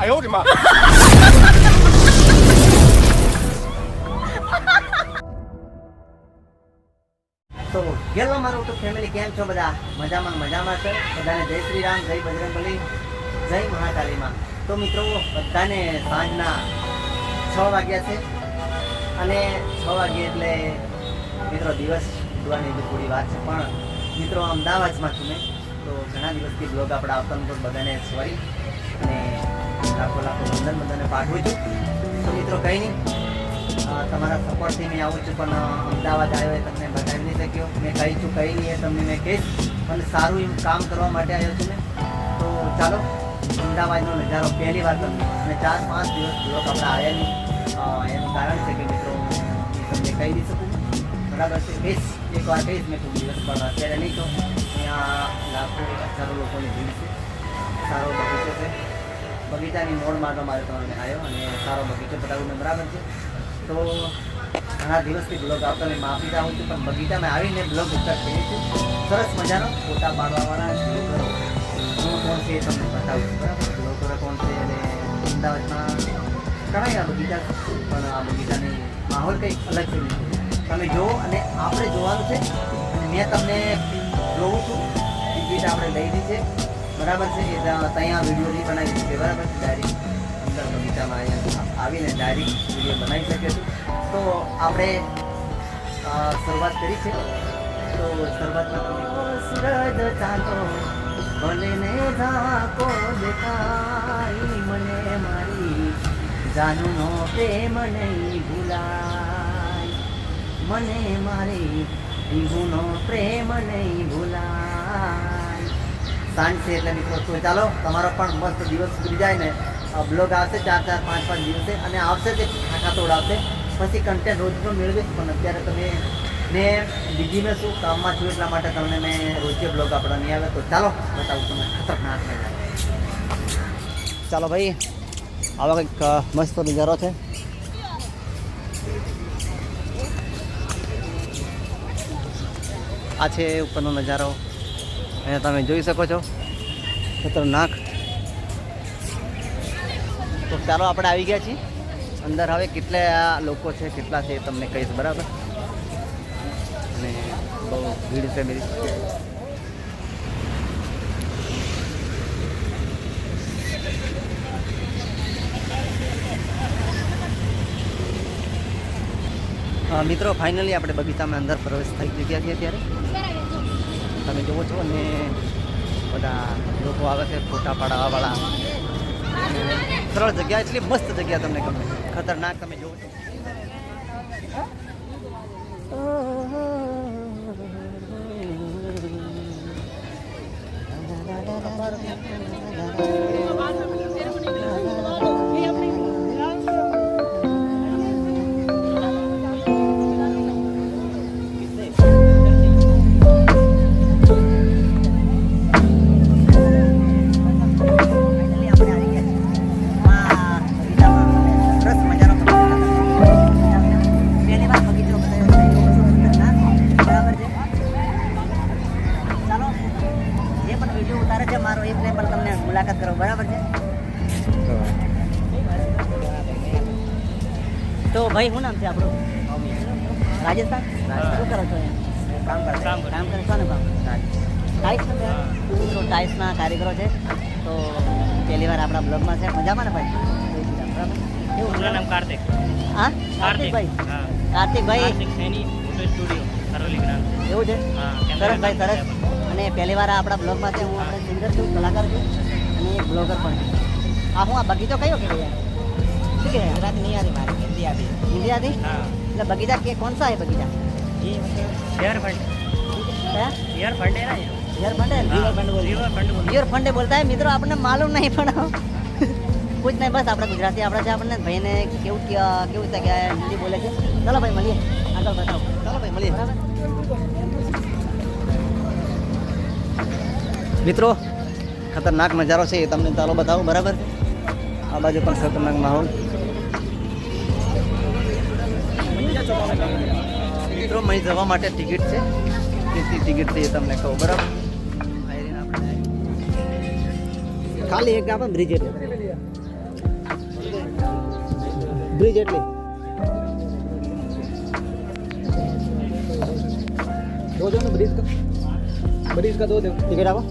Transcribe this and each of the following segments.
哎呦我的妈！ તો હેલો મારું તો ફેમિલી કેમ છો બધા મજામાં છે બધાને જય શ્રી રામ જય બજરંગબલી જય મહાકાલીમાં. તો મિત્રો બધાને સાંજના 6 વાગ્યા છે અને 6 વાગ્યે એટલે મિત્રો દિવસ ઉડવાની થોડી વાત છે, પણ મિત્રો અમદાવાદમાં છું મેં, તો ઘણા દિવસથી બ્લોગ આપણે આવતા તો બધાને સોરી અને લાખો વંદન બધાને પાઠવું છું. તો મિત્રો કંઈ નહીં, તમારા સપોર્ટથી મેં આવું છું, પણ અમદાવાદ આવ્યો એ તમને બતાવી નહીં શક્યો. મેં કહી છું કંઈ નહીં એ તમને મેં કહીશ, પણ સારું એવું કામ કરવા માટે આવ્યો છું મેં. તો ચાલો અમદાવાદનો નજારો પહેલી વાર તમને અને 4-5 દિવસ બ્લોગ આપણે આવ્યા નહીં. એનું કારણ છે કે મિત્રો હું તમને કહી દઈ શકું, બરાબર છે. કહીશ એકવાર કહીશ મેં ખૂબ દિવસ, પણ અત્યારે નહીં કહું. અહીંયા લાખો હજારો લોકોની ભીડ છે, સારો બગીચો છે, બગીચાની મોડમાં તો મારે તમને આવ્યો અને સારો બગીચો બતાવું બરાબર છે. તો ઘણા દિવસથી બ્લોગ આવતો મેં માફી ચાહું છું, પણ બગીચામાં આવીને બ્લોગ સ્ટાર્ટ કરીએ છીએ. સરસ મજાનો ફોટા પાડવાવાળા બ્લોગરો કોણ છે એ તમને બતાવું છું, બરાબર. બ્લોગરો કોણ છે અને અમદાવાદમાં ઘણા આ બગીચા, પણ આ બગીચાની માહોલ કંઈક અલગ છે. તમે જુઓ અને આપણે જોવાનું છે. અને મેં તમને જોઉં છું, ટિકિટ આપણે લઈ લીધી છે, બરાબર છે. એ ત્યાં વિડીયો નહીં બનાવી શકીએ, બરાબર. ડાયરેક્ટ અંદર બગીચામાં અહીંયા આવીને ડાયરેક્ટ વિડીયો બનાવી શકીએ છીએ. તો આપણે શરૂઆત કરી છે. તો શરૂઆતમાં સૂરજ ચાંદો ભલે ને ઝાંકો દેખાય, મને મારી જાનુનો પ્રેમ નહીં ભૂલાય, મને મારી જીવનો પ્રેમ નહીં ભૂલાય. સાંજ છે એટલે મિત્રો તો ચાલો તમારો પણ મસ્ત દિવસ સુધરી જાય ને. બ્લોગ આવશે 4-5 દિવસે અને આવશે તે ખાખા તોડાવશે, પછી કન્ટેન્ટ રોજનો મેળવીશ. પણ અત્યારે તમે મેં બીજી મેં શું કામમાં છું એટલા માટે તમને મેં રોજે બ્લોગ આપણા નહીં આવે. તો ચાલો બતાવું તમને ખતરનાક નજારો. ચાલો ભાઈ, આવા કંઈક મસ્ત નજારો છે. આ છે ઉપરનો નજારો, અહીંયા તમે જોઈ શકો છો, ખતરનાક. તો ચાલો આપણે આવી ગયા છીએ અંદર. હવે કેટલા લોકો છે કેટલા છે એ તમને કહીશ, બરાબર. અને બહુ ભીડ છે મેરી. મિત્રો ફાઇનલી આપણે બગીચામાં અંદર પ્રવેશ થઈ ગયા છીએ અત્યારે. તમે જુઓ છો અને બધા લોકો આવે છે ફોટા પાડવાવાળા. સરળ જગ્યા, એટલી મસ્ત જગ્યા તમને ગમે, ખતરનાક. તમે જુઓ છો મારો એ પ્લેન પર તમને મુલાકાત કરો, બરાબર છે. તો ભાઈ શું નામ છે આપણું? રાજસ્થાન. શું કરો છો? કામ કરે છો ને? કામ ટાઇલ્સ મિત્રો ટાઇલ્સના કારીગરો છે. તો પહેલી વાર આપણા બ્લોગમાં છે. મજામાં ને ભાઈ? બરાબર. એવું નામ કાર્તિક. હા કાર્તિકભાઈ. કાર્તિકભાઈ એવું છે. સરસ ભાઈ સરસ. અને પહેલી વાર આપણા બ્લોગમાં છે. હું આપણે સિંગર છું, કલાકાર છું અને એક બ્લોગર પણ છું. આ હું આ બગીચો કયો કે ભૈયા શું કે ગુજરાતી નહીં આતી મારી હિન્દી આતી. હિન્દી આતી? એટલે બગીचा के कौन सा है बगीचा? ये हेयर फंड. हेयर फंड है ना? हेयर फंड है. रिवर फंड बोलता है મિત્રો. આપણને માલુમ નહીં પણ कुछ नहीं, बस આપણે ગુજરાતી આપણે છે. આપણને ભાઈને કેવું છે કે હિન્દી બોલે છે. ચાલો ભાઈ મળીએ, આગળ બતાવો. ચાલો ભાઈ મળીએ. મિત્રો ખતરનાક નજારો છે એ તમને ચાલો બતાવું, બરાબર. આ બાજુ પણ ખતરનાક માહોલ. મિત્રો અહીં જવા માટે ટિકિટ છે, કેટલી ટિકિટ છે એ તમને કહું, બરાબર. ખાલી એક આપણે બ્રિજ એટલે ब्रिज एटली दो दो ना ब्रिज का दो दो टिकट आपो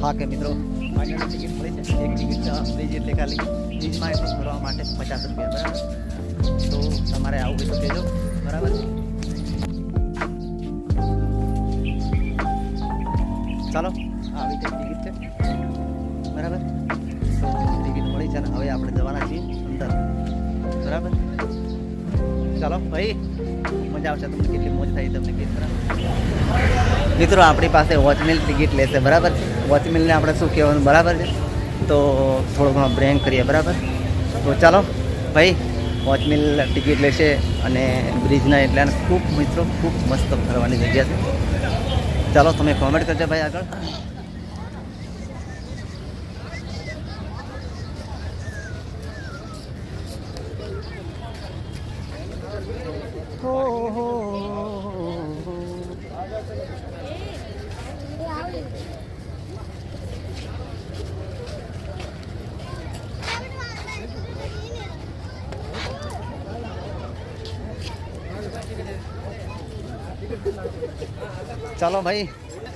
हाँ के मित्रों फाइनल टिकट मળી છે એક ટિકિટ બ્રિજ એટલે ખાલી બ્રિજમાં એન્ટ્રી કરવા માટે 50 રૂપિયા બરાબર તો તમારે આવું હોય તો કહેજો બરાબર ચાલો આવી જે ટિકિટ છે બરાબર તો ટિકિટ મળી છે ને હવે આપણે જવાના છીએ અંદર બરાબર ચાલો ભાઈ મજા આવશે તમને કેટલી મોજ થાય તમને કેસ કરા મિત્રો આપણી પાસે વોચમેન ટિકિટ લેશે બરાબર વોચમેનને આપણે શું કહેવાનું બરાબર છે તો થોડો ઘણો બ્રેન્ક કરીએ બરાબર તો ચાલો ભાઈ વોચમેન ટિકિટ લેશે અને બ્રિજના એટલા ખૂબ મિત્રો ખૂબ મસ્ત ફરવાની જગ્યા છે ચાલો તમે કોમેન્ટ કરજો ભાઈ આગળ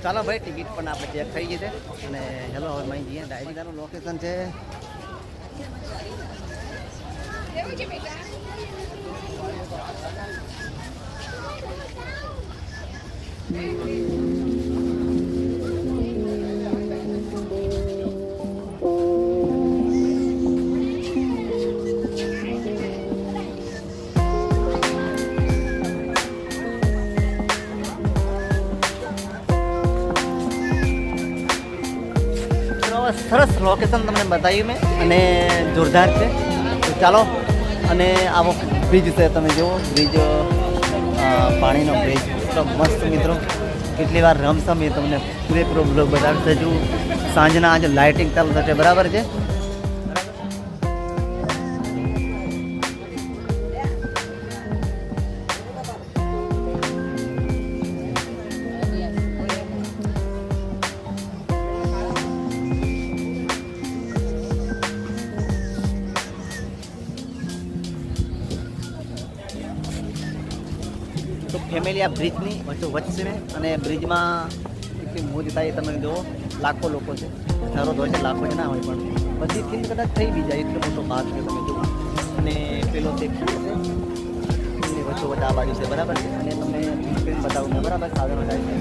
ચાલો ભાઈ ટિકિટ પણ આપણે ચેક થઈ ગઈ છે અને ચલો હવે અહીં જઈએ ડાયરી તારું લોકેશન છે સરસ લોકેશન તમને બતાવ્યું મેં અને જોરદાર છે તો ચાલો અને આવો બ્રિજ છે તમે જુઓ બ્રિજ પાણીનો બ્રિજ એટલો મસ્ત મિત્રો કેટલી વાર રમશે મેં તમને પૂરેપૂરો બ્લોગ બતાવશે જો સાંજના આજે લાઇટિંગ ચાલુ થશે બરાબર છે તો ફેમિલી આ બ્રિજની વચ્ચે ને અને બ્રિજમાં કેટલી મોજ થાય તમે જુઓ લાખો લોકો છે હજારો હોય છે લાખો જ ના હોય પણ બધી થીમ કદાચ થઈ બી જાય એટલો મોટો ભાગ છે તમે જુઓ અને પેલો તે છે એની વચ્ચે આ બાજુ છે બરાબર છે અને તમને સ્ક્રીન બતાવું મેં બરાબર સાધનો જાય છે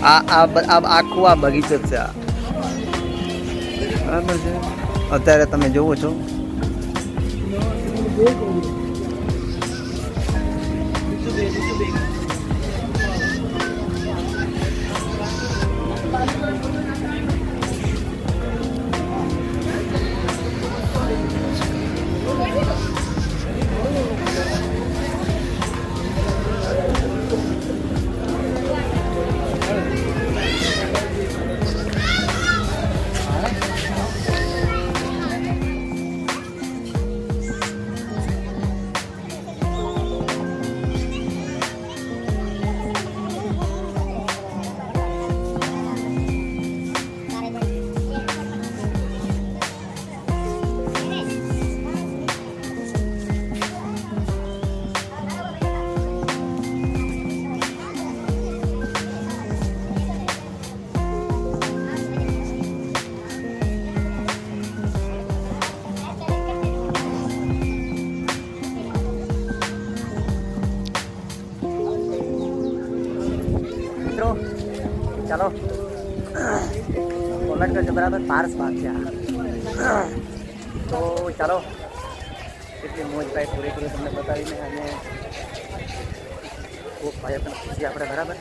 આ આખું આ બગીચો છે આ બરાબર છે અત્યારે તમે જુઓ છો ચાલો કોમેન્ટ કરજો બરાબર પાર્સ પાર્ક છે તો ચાલો કેટલી મોજ ભાઈ પૂરેપૂરી તમને બતાવીને અને ખૂબ ભાઈ પણ ખુશી આપણે બરાબર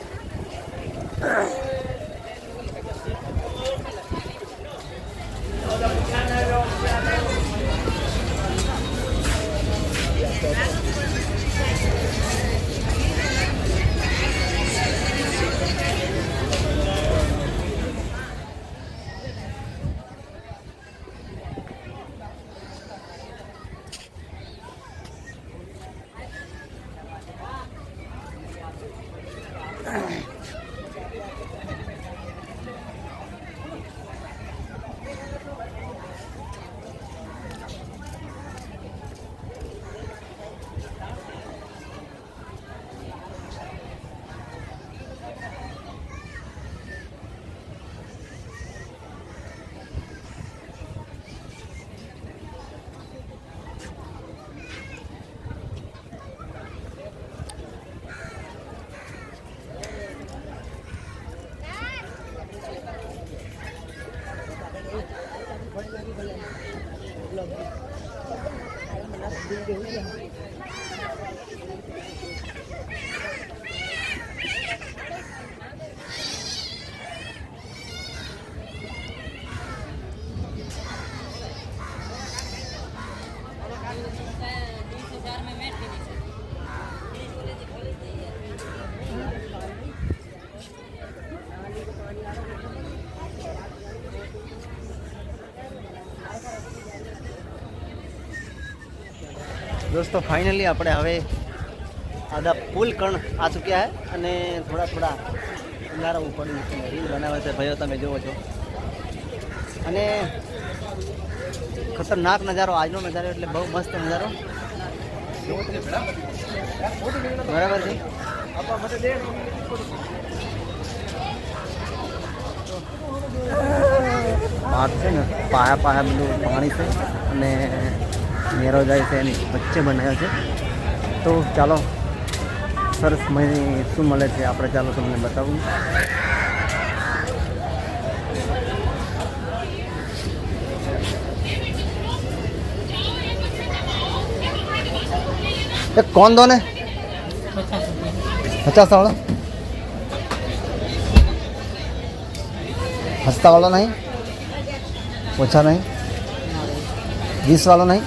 दोस्तों फाइनली આપણે હવે આધા પુલ કણ આ ચૂક્યા હે અને થોડા થોડા અંધારા ઉપર રીલ બનાવે છે ભાઈઓ, તમે જુઓ છો. અને ખતરનાક નજારો આજનો નજારો, એટલે બહુ મસ્ત નજારો. બરાબર છે. પાક છે ને પાયા પાયા બધું પાણી છે અને મેરો જાય છે એની વચ્ચે બનાવ્યો છે. તો ચાલો સરસ શું મળે છે આપણે, ચાલો તમને બતાવું. एक कौन दो ने 50 वाला हंसता वाला नहीं, ओछा नहीं, 20 वाला नहीं.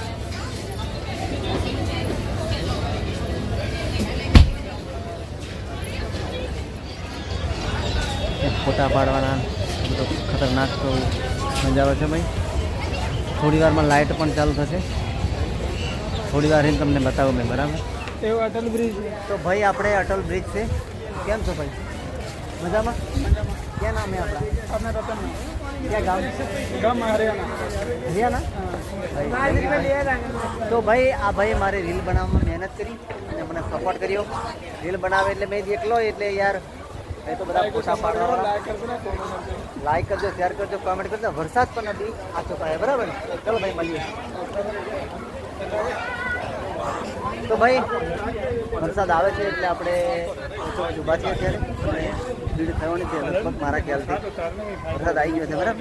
फोटा पाड़वाना तो खतरनाक तो नजारो है भाई. थोड़ी वार में लाइट पण चालू थशे, थोड़ी वार तमने बताऊँ मैं. बराबर. अटल ब्रिज तो भाई આપણે અટલ બ્રિજ છે. કેમ છો ભાઈ? મજામાં? क्या नाम है आपका? अपना रतन क्या गाँव? गाँव हरियाणा. हरियाणा. તો ભાઈ આ ભાઈ મારે રીલ બનાવવામાં મહેનત કરી અને મને સપોર્ટ કર્યો. રીલ બનાવે એટલે મેં એકલો, એટલે યાર એ તો બધા ફોટા પાડવાવાળા. લાઈક કરજો, શેર કરજો, કોમેન્ટ કરજો. વરસાદ પણ નથી આ ચોપાય. બરાબર. ચલો ભાઈ મળીએ. તો ભાઈ વરસાદ આવે છે એટલે આપણે ઊભા છીએ અત્યારે. ભીડ થવાની છે લગભગ મારા ખ્યાલથી. વરસાદ આવી ગયો છે. બરાબર.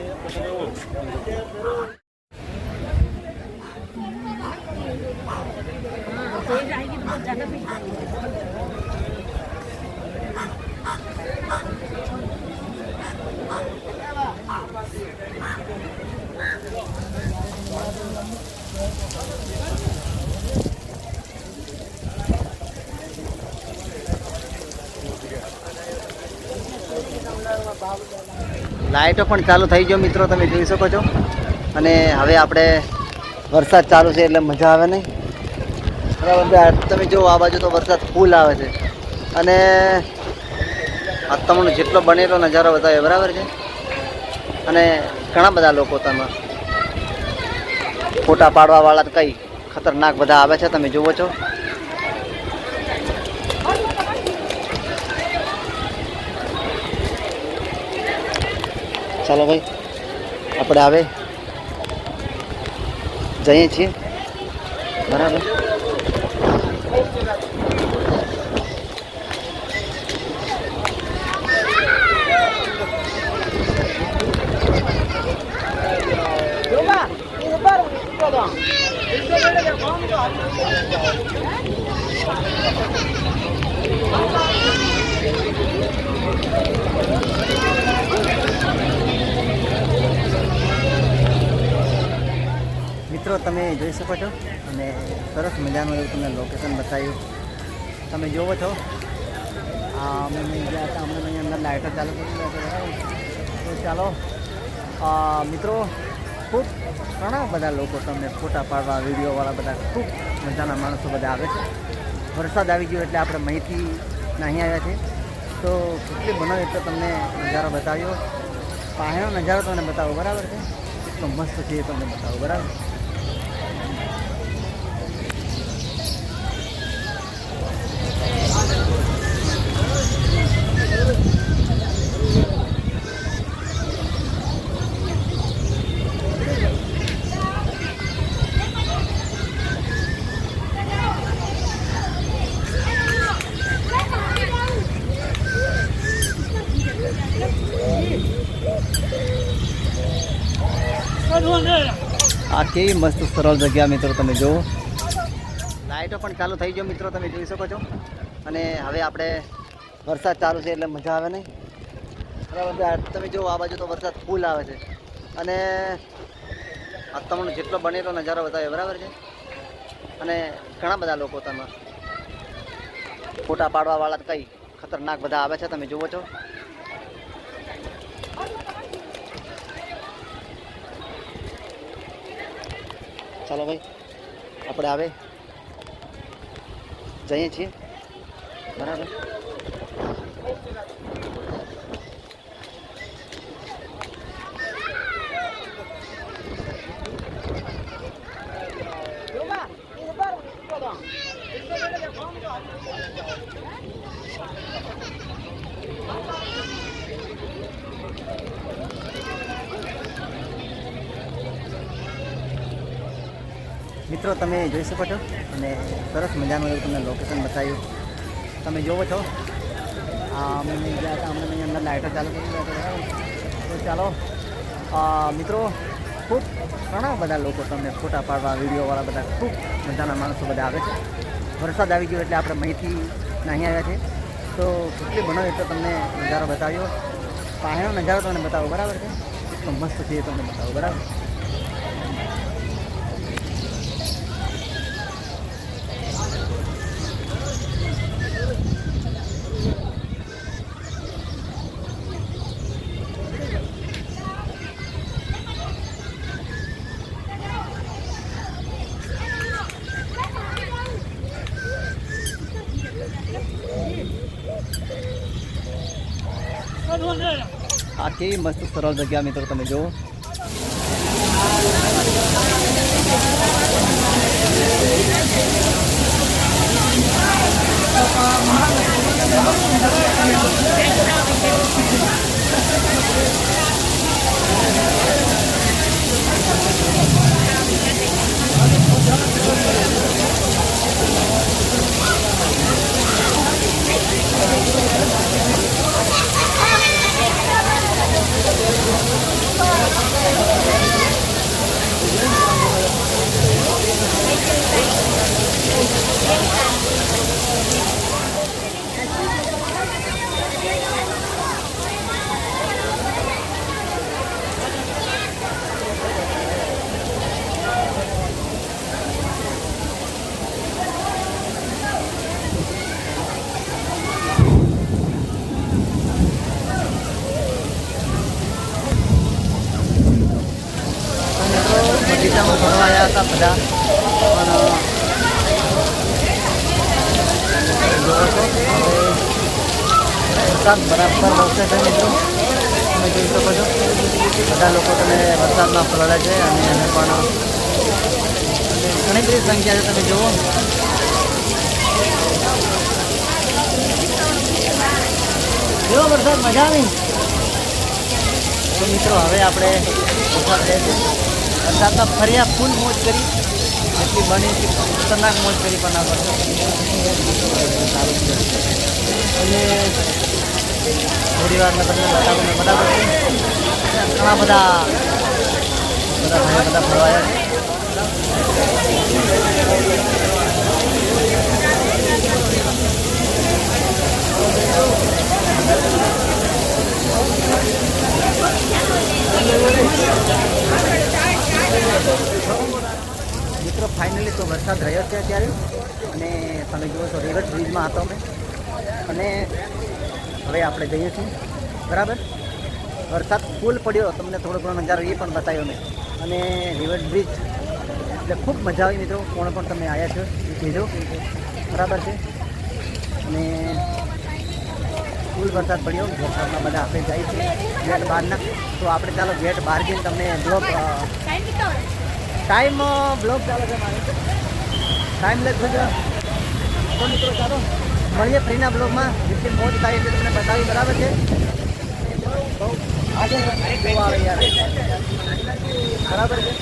લાઇટો પણ ચાલુ થઈ ગયો મિત્રો, તમે જોઈ શકો છો. અને હવે આપણે વરસાદ ચાલુ છે એટલે મજા આવે નહીં. બરાબર. તમે જુઓ આ બાજુ તો વરસાદ ફૂલ આવે છે અને આ તમને જેટલો બનેલો નજારો બતાવે. બરાબર છે. અને ઘણા બધા લોકો તમે ફોટા પાડવા વાળા કઈ ખતરનાક બધા આવે છે, તમે જુઓ છો. ચાલો ભાઈ આપણે હવે જઈએ છીએ. બરાબર. મિત્રો તમે જોઈ શકો છો અને સરસ મજાનું એવું તમને લોકેશન બતાવ્યું. તમે જુઓ છો અમે ગયા હતા, અમને અહીંયા અંદર લાઇટો ચાલુ કરી રહ્યા છે. બરાબર. તો ચાલો મિત્રો, ખૂબ ઘણા બધા લોકો તમને ફોટા પાડવા, વિડીયોવાળા બધા ખૂબ મજાના માણસો બધા આવે છે. વરસાદ આવી ગયો એટલે આપણે અહીંથી નાહી આવ્યા છે. તો કેટલી બનાવે એટલે તમને નજારો બતાવ્યો. પાણીનો નજારો તમને બતાવો. બરાબર છે. એટલો મસ્ત છે એ તમને બતાવો. બરાબર. આ કેવી મસ્ત સરળ જગ્યા મિત્રો, તમે જુઓ. લાઇટો પણ ચાલુ થઈ ગયો મિત્રો, તમે જોઈ શકો છો. અને હવે આપણે વરસાદ ચાલુ છે એટલે મજા આવે નહીં. બરાબર. તમે જુઓ આ બાજુ તો વરસાદ ફૂલ આવે છે અને આ તમને જેટલો બનેલો નજારો બતાવે. બરાબર છે. અને ઘણા બધા લોકો તમે ફોટા પાડવા વાળા કઈ ખતરનાક બધા આવે છે, તમે જુઓ છો. ચાલો ભાઈ આપણે આવે જઈએ છીએ બરાબર. મિત્રો તમે જોઈ શકો છો અને સરસ મજાનું એવું તમને લોકેશન બતાવ્યું. તમે જોવો છો અમને ગયા હતા, અમને અહીં અંદર લાઇટો ચાલુ કરી દીધા બરાબર. તો ચાલો મિત્રો, ખૂબ ઘણા બધા લોકો તમને ફોટા પાડવા, વિડીયોવાળા બધા ખૂબ મજાના માણસો બધા આવે છે. વરસાદ આવી ગયો એટલે આપણે અહીંથી અહીં આવ્યા છે. તો કેટલી બનાવ્યો એટલો તમને નજારો બતાવ્યો. પાણીનો નજારો તમને બતાવો બરાબર છે. તો મસ્ત છે એ તમને બતાવો બરાબર. આ કેવી મસ્ત સરળ જગ્યા મિત્રો તમે જુઓ. બગીચામાં ફરવા આવ્યા હતા બધા, પણ વરસાદ બરાબર વરસે છે મિત્રો. તમે જોઈ શકો છો બધા લોકો તમે વરસાદમાં ફરવા છે અને એને પણ ઘણી બધી સંખ્યા છે. તમે જુઓ કેવો વરસાદ, મજા આવી. તો મિત્રો હવે આપણે વરસાદ રહે છે. વરસાદમાં ફર્યા, ફૂલ મોજ કરી, એટલી બની ખતરનાક મોજ કરી પણ ના કરશો. સારું છે અને થોડી વારમાં તમને બતાવું બરાબર છે. ઘણા બધા ફરવાયા છે. મિત્રો ફાઇનલી તો વરસાદ રહ્યો છે અત્યારે, અને તમે જુઓ છો રિવર્સ બ્રિજમાં હતો અમે, અને હવે આપણે જઈએ છીએ બરાબર. વરસાદ ફૂલ પડ્યો, તમને થોડો ઘણો નજારો એ પણ બતાવ્યો મેં. અને રિવર્સ બ્રિજ એટલે ખૂબ મજા આવી મિત્રો. કોણ પણ તમે આવ્યા છો એ કહેજો બરાબર છે. અને ફૂલ વરસાદ પડ્યો, વરસાદમાં બધા આપણે જાય છે ગેટ બહારના. તો આપણે ચાલો ગેટ બહાર જઈને તમને બ્લોગ ટાઈમ બ્લોગ ચાલે છે મારે, ટાઈમ લેટ થઈ ગયો. તો મિત્રો ચાલો મળીએ ફ્રીના બ્લોગમાં. જેટલી મોજ થાય એટલે તમને બતાવી બરાબર છે. આજે જોવા આવે યાર બરાબર છે.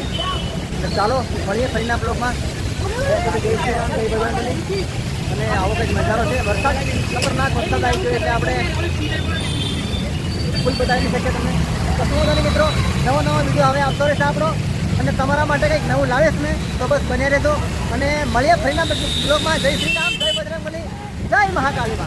એટલે ચાલો મળીએ ફરીના બ્લોગમાં. અને આવો કંઈક નજારો છે. વરસાદ ખતરનાક વરસાદ આવી ગયો એટલે આપણે ફૂલ બતાવી શકીએ તમને. કશું નહીં મિત્રો, નવો વિડીયો હવે આવતો રહેશે આપણો, અને તમારા માટે કંઈક નવું લાવીશ મેં. તો બસ બને રહેજો અને મળીએ ફરીના બ્લોગમાં. જય શ્રી રામ, જય બજરંગબલી, જય મહાકાલીમાં.